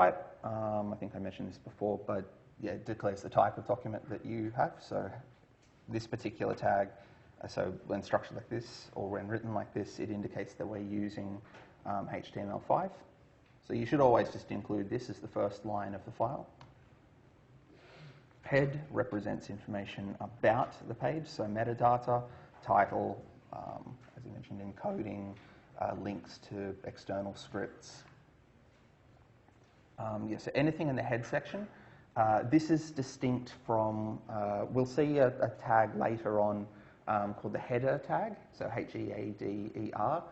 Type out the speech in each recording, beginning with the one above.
type. I think I mentioned this before, but yeah, it declares the type of document that you have. So this particular tag, so when structured like this or when written like this, it indicates that we're using HTML5. So you should always just include this as the first line of the file. Head represents information about the page, so metadata, title, as I mentioned, encoding, links to external scripts. So anything in the head section. This is distinct from, we'll see a tag later on called the header tag, so H-E-A-D-E-R.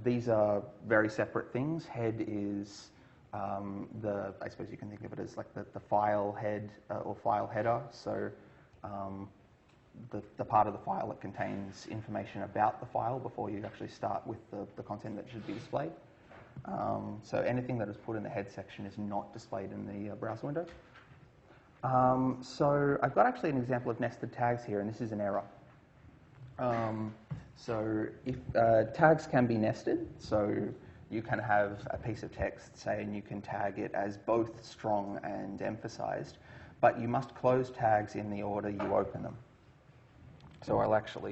These are very separate things. Head is I suppose you can think of it as like the file head or file header. So the part of the file that contains information about the file before you actually start with the content that should be displayed. So anything that is put in the head section is not displayed in the browser window. So I've got actually an example of nested tags here, and this is an error. So if tags can be nested, so you can have a piece of text, say, and you can tag it as both strong and emphasized, but you must close tags in the order you open them. So I'll just got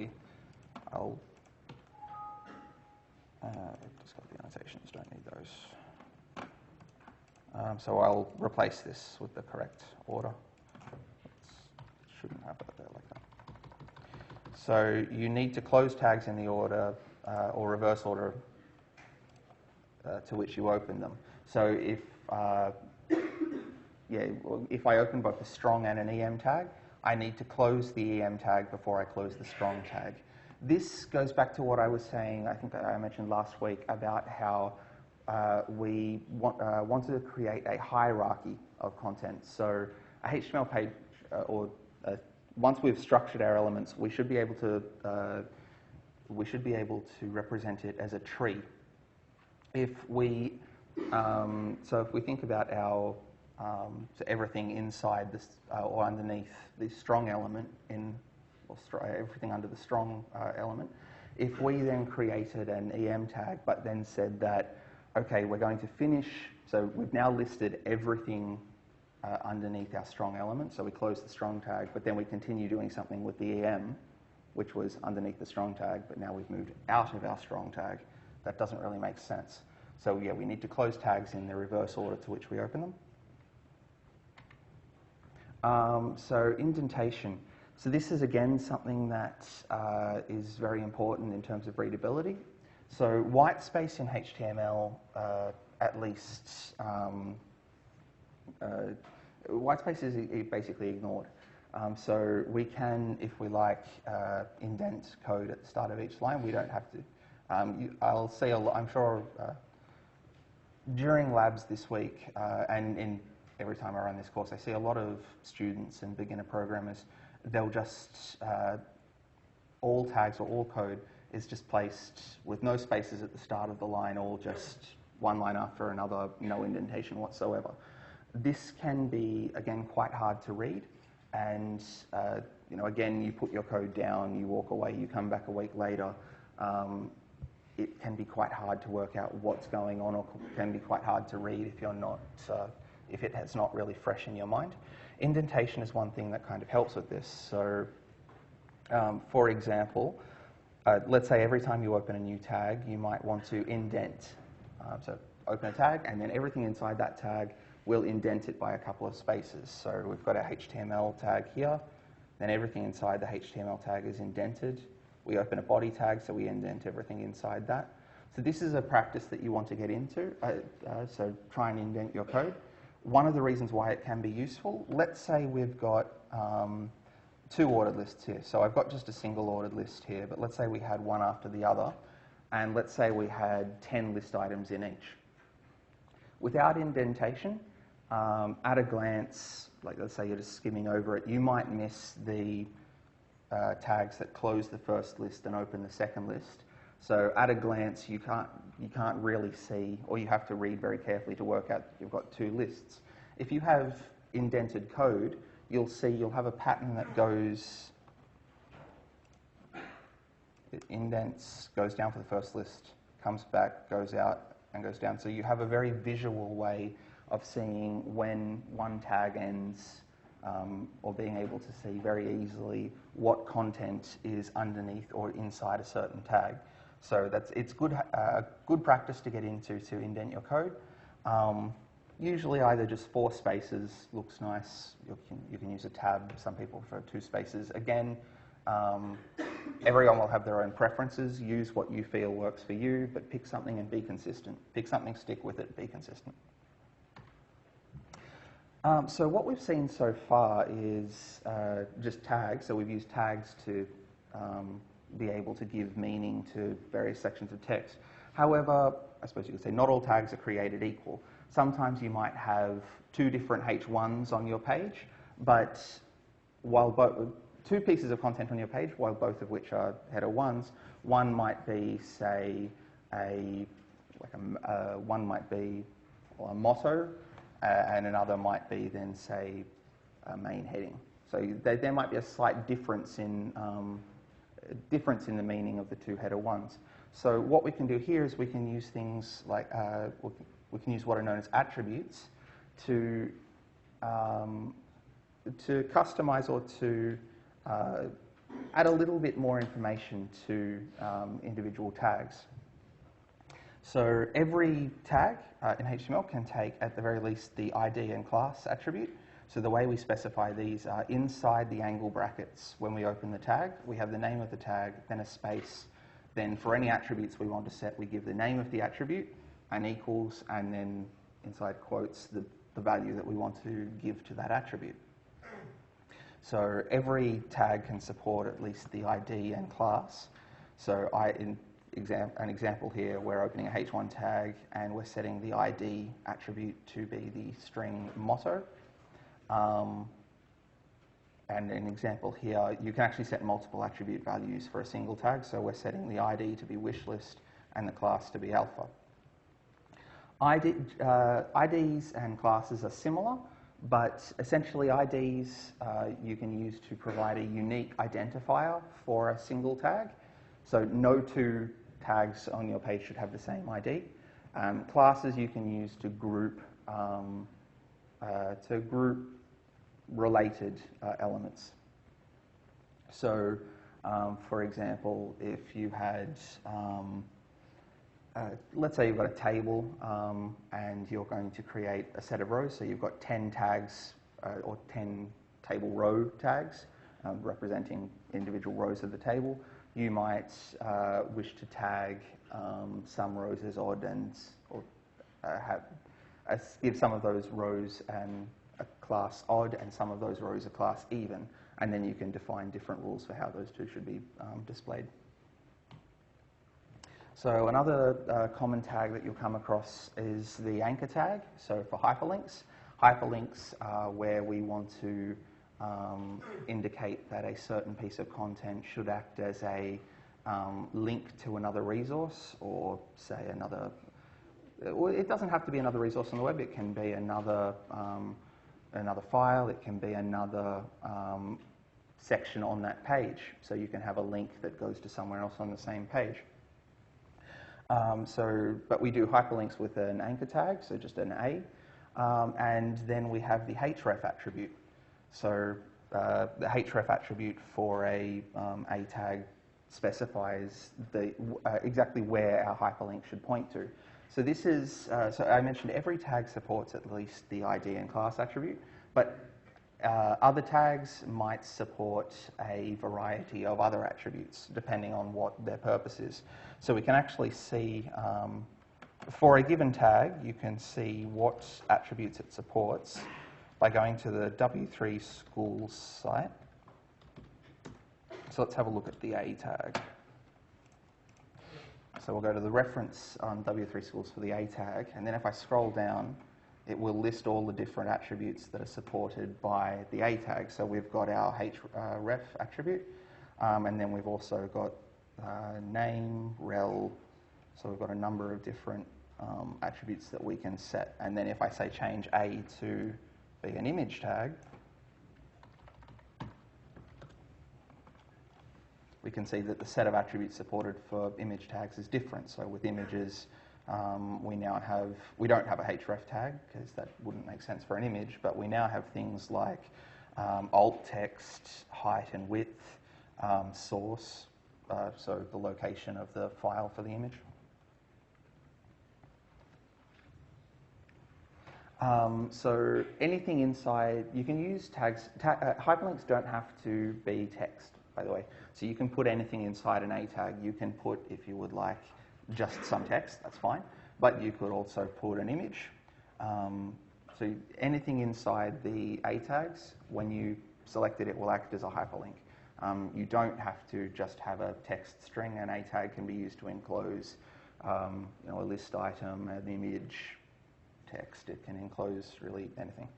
the annotations, don't need those. So I'll replace this with the correct order. Shouldn't have it there like that. So you need to close tags in the order or reverse order to which you open them. So if if I open both a strong and an EM tag, I need to close the EM tag before I close the strong tag. This goes back to what I was saying, I think I mentioned last week, about how we wanted to create a hierarchy of content. So a HTML page, once we've structured our elements, we should be able to represent it as a tree. If we think about our so everything inside this or underneath the strong element everything under the strong element, if we then created an EM tag but then said that, okay, we're going to finish, so we've now listed everything underneath our strong element, so we close the strong tag, but then we continue doing something with the EM, which was underneath the strong tag, but now we've moved out of our strong tag. That doesn't really make sense. So yeah, we need to close tags in the reverse order to which we open them. So indentation. So this is again something that is very important in terms of readability. So white space in HTML, at least, white space is basically ignored. So we can, if we like, indent code at the start of each line. We don't have to. I'll see a lot, I'm sure during labs this week and every time I run this course, I see a lot of students and beginner programmers, they'll just, all tags or all code is just placed with no spaces at the start of the line, all just one line after another, no indentation whatsoever. This can be, again, quite hard to read. And, again, you put your code down, you walk away, you come back a week later. It can be quite hard to work out what's going on, or can be quite hard to read if you're not, if it's not really fresh in your mind. Indentation is one thing that kind of helps with this. So, for example, let's say every time you open a new tag, you might want to indent. So open a tag, and then everything inside that tag will indent it by a couple of spaces. So we've got our HTML tag here, then everything inside the HTML tag is indented. We open a body tag, so we indent everything inside that. So this is a practice that you want to get into, so try and indent your code. One of the reasons why it can be useful, let's say we've got two ordered lists here. So I've got just a single ordered list here, but let's say we had one after the other, and let's say we had 10 list items in each. Without indentation, at a glance, like let's say you're just skimming over it, you might miss the tags that close the first list and open the second list. So at a glance, you can't really see, or you have to read very carefully to work out you've got two lists. If you have indented code, you'll see you'll have a pattern that goes, it indents, goes down for the first list, comes back, goes out, and goes down. So you have a very visual way of seeing when one tag ends, or being able to see very easily what content is underneath or inside a certain tag. So it's good practice to get into to indent your code. Usually either just 4 spaces looks nice. You can use a tab. Some people prefer 2 spaces. Again, everyone will have their own preferences. Use what you feel works for you, but pick something and be consistent. Pick something, stick with it, be consistent. So what we've seen so far is just tags. So we've used tags to be able to give meaning to various sections of text. However, I suppose you could say not all tags are created equal. Sometimes you might have 2 different H1s on your page, but while 2 pieces of content on your page, while both of which are header 1s, one might be, say, one might be a motto, and another might be then, say, a main heading. So there might be a slight difference in the meaning of the 2 header 1s. So what we can do here is we can use things like, we can use what are known as attributes to customize or to add a little bit more information to individual tags. So every tag in HTML can take, at the very least, the ID and class attribute. So the way we specify these are inside the angle brackets. When we open the tag, we have the name of the tag, then a space. Then for any attributes we want to set, we give the name of the attribute, and equals, and then inside quotes, the value that we want to give to that attribute. So every tag can support at least the ID and class. So an example here, we're opening a H1 tag and we're setting the ID attribute to be the string motto. And an example here, you can actually set multiple attribute values for a single tag. So we're setting the ID to be wishlist and the class to be alpha. IDs and classes are similar, but essentially IDs you can use to provide a unique identifier for a single tag. So no 2 tags on your page should have the same ID. Classes you can use to group related elements. So, for example, if you had, let's say you've got a table and you're going to create a set of rows, so you've got 10 tags or 10 table row tags representing individual rows of the table. You might wish to tag some rows as odd or give some of those rows a class odd and some of those rows a class even, and then you can define different rules for how those 2 should be displayed. So another common tag that you'll come across is the anchor tag. So for hyperlinks, hyperlinks are where we want to indicate that a certain piece of content should act as a link to another resource, or say another, well, it doesn't have to be another resource on the web, it can be another file, it can be another section on that page. So you can have a link that goes to somewhere else on the same page. But we do hyperlinks with an anchor tag, so just an A, and then we have the href attribute. So the href attribute for a tag specifies exactly where our hyperlink should point to. So this is, so I mentioned every tag supports at least the ID and class attribute, but other tags might support a variety of other attributes depending on what their purpose is. So we can actually see, for a given tag, you can see what attributes it supports by going to the W3 schools site. So let's have a look at the A tag. So we'll go to the reference on W3 schools for the A tag, and then if I scroll down, it will list all the different attributes that are supported by the A tag. So we've got our href attribute, and then we've also got name, rel, so we've got a number of different attributes that we can set. And then if I say change A to be an image tag, we can see that the set of attributes supported for image tags is different. So with images, We don't have a href tag because that wouldn't make sense for an image, but we now have things like alt text, height and width, source, so the location of the file for the image. So anything inside, you can use tags. Hyperlinks don't have to be text, by the way. So you can put anything inside an A tag. You can put, if you would like, just some text, that's fine. But you could also put an image. So anything inside the A tags, when you select it, it will act as a hyperlink. You don't have to just have a text string. An A tag can be used to enclose a list item, an image, text. It can enclose really anything.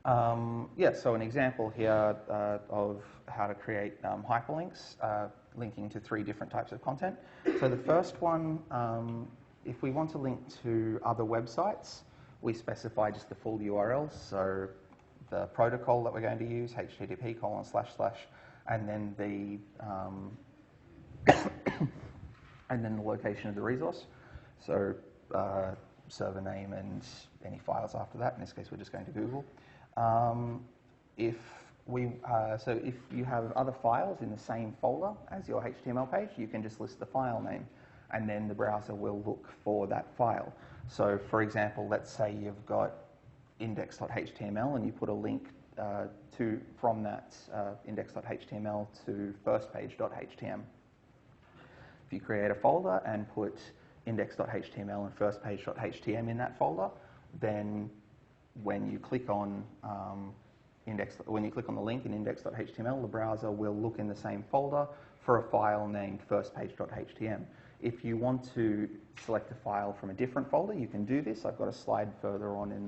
So an example here of how to create hyperlinks, linking to 3 different types of content. So the first one, if we want to link to other websites, we specify just the full URL. So the protocol that we're going to use, http:// and then the and then the location of the resource. So server name and any files after that. In this case, we're just going to Google. If you have other files in the same folder as your HTML page, you can just list the file name, and then the browser will look for that file. So, for example, let's say you've got index.html and you put a link from that index.html to firstpage.htm. If you create a folder and put index.html and firstpage.htm in that folder, then when you click on the link in index.html, the browser will look in the same folder for a file named firstpage.htm. If you want to select a file from a different folder, you can do this. I've got a slide further on in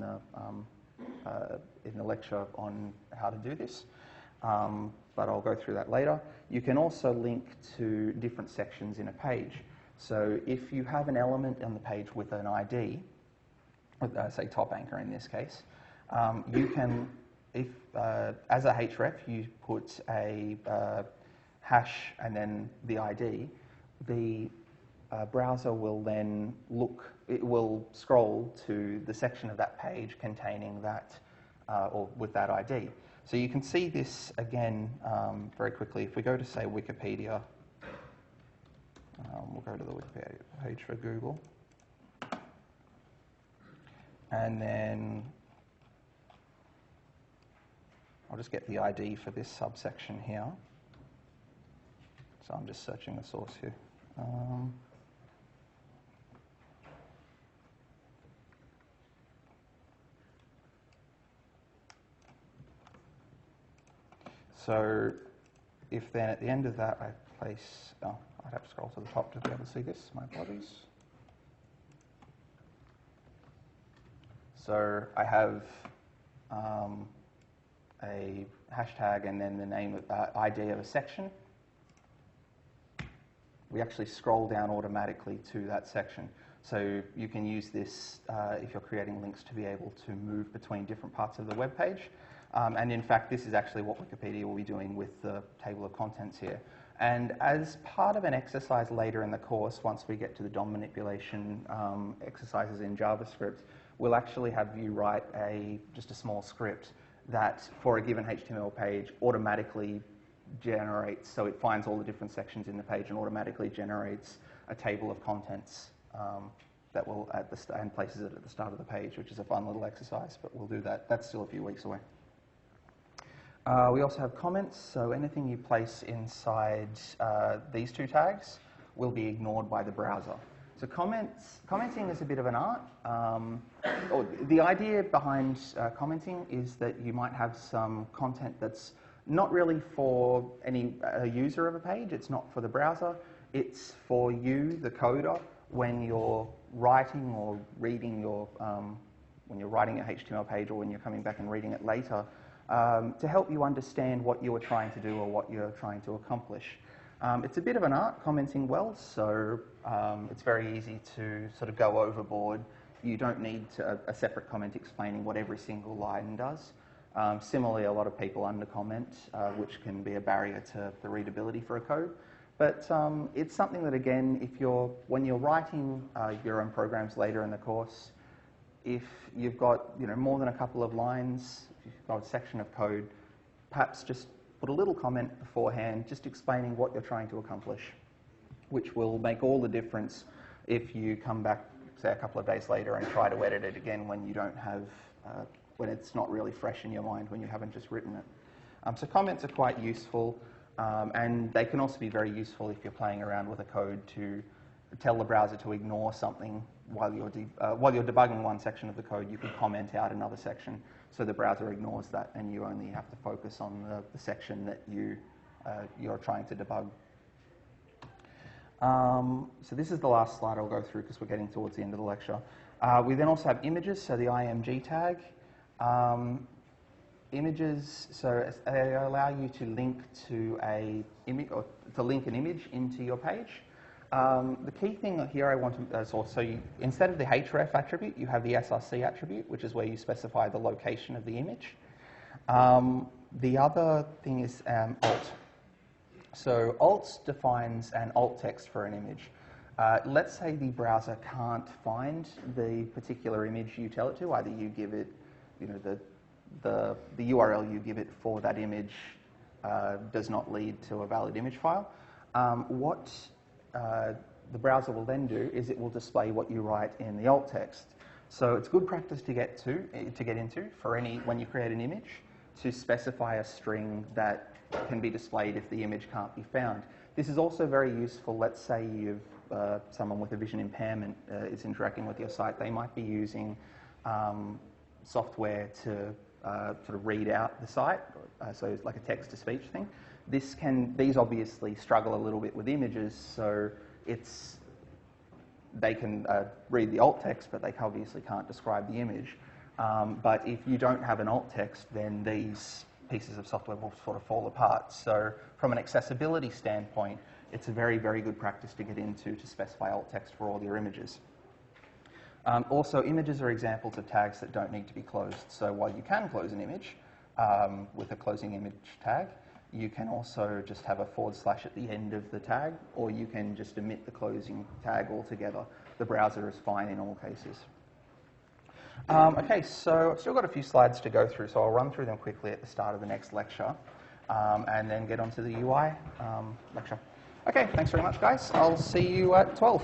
the lecture on how to do this, but I'll go through that later. You can also link to different sections in a page. So if you have an element on the page with an ID, say top anchor in this case, you can, as a href, you put a hash and then the ID, the browser will then it will scroll to the section of that page containing that, or with that ID. So you can see this again very quickly. If we go to, say, Wikipedia, we'll go to the Wikipedia page for Google. And then I'll just get the ID for this subsection here. So I'm just searching the source here. So if then at the end of that I place, I'd have to scroll to the top to be able to see this, my apologies. So I have a hashtag and then the name of ID of a section. We actually scroll down automatically to that section. So you can use this if you're creating links to be able to move between different parts of the web page. And in fact, this is actually what Wikipedia will be doing with the table of contents here. And as part of an exercise later in the course, once we get to the DOM manipulation exercises in JavaScript, we'll actually have you write just a small script that, for a given HTML page, automatically generates, so it finds all the different sections in the page and automatically generates a table of contents that will and places it at the start of the page, which is a fun little exercise, but we'll do that. That's still a few weeks away. We also have comments, so anything you place inside these 2 tags will be ignored by the browser. So commenting is a bit of an art. The idea behind commenting is that you might have some content that's not really for any user of a page. It's not for the browser. It's for you, the coder, when you're writing or reading when you're writing a HTML page or when you're coming back and reading it later, to help you understand what you were trying to do or what you're trying to accomplish. It's a bit of an art, commenting well, so it's very easy to sort of go overboard. You don't need a separate comment explaining what every single line does. Similarly, a lot of people under-comment, which can be a barrier to the readability for a code. But it's something that, again, when you're writing your own programs later in the course, if you've got more than a couple of lines, if you've got a section of code, perhaps just put a little comment beforehand, just explaining what you're trying to accomplish, which will make all the difference if you come back, say, a couple of days later and try to edit it again when you don't have, when it's not really fresh in your mind, when you haven't just written it. So comments are quite useful, and they can also be very useful if you're playing around with a code to tell the browser to ignore something while you're debugging one section of the code. You can comment out another section, so the browser ignores that, and you only have to focus on the section that you're trying to debug. So this is the last slide I'll go through because we're getting towards the end of the lecture. We then also have images, so the img tag. Images, so they allow you to link to an image into your page. The key thing here I want to, instead of the href attribute, you have the src attribute, which is where you specify the location of the image. The other thing is alt. So alt defines an alt text for an image. Let's say the browser can't find the particular image you tell it to. Either you give it, the URL you give it for that image does not lead to a valid image file. What the browser will then do is it will display what you write in the alt text. So it's good practice to get into for when you create an image, to specify a string that can be displayed if the image can't be found. This is also very useful. Let's say you've someone with a vision impairment is interacting with your site. They might be using software to sort of read out the site, so it's like a text-to-speech thing. These obviously struggle a little bit with images, so they can read the alt text, but they obviously can't describe the image. But if you don't have an alt text, then these pieces of software will sort of fall apart. So from an accessibility standpoint, it's a very, very good practice to get into to specify alt text for all your images. Also, images are examples of tags that don't need to be closed. So while you can close an image with a closing image tag, you can also just have a / at the end of the tag, or you can just omit the closing tag altogether. The browser is fine in all cases. Okay, so I've still got a few slides to go through, so I'll run through them quickly at the start of the next lecture, and then get onto the UI lecture. Okay, thanks very much, guys. I'll see you at 12.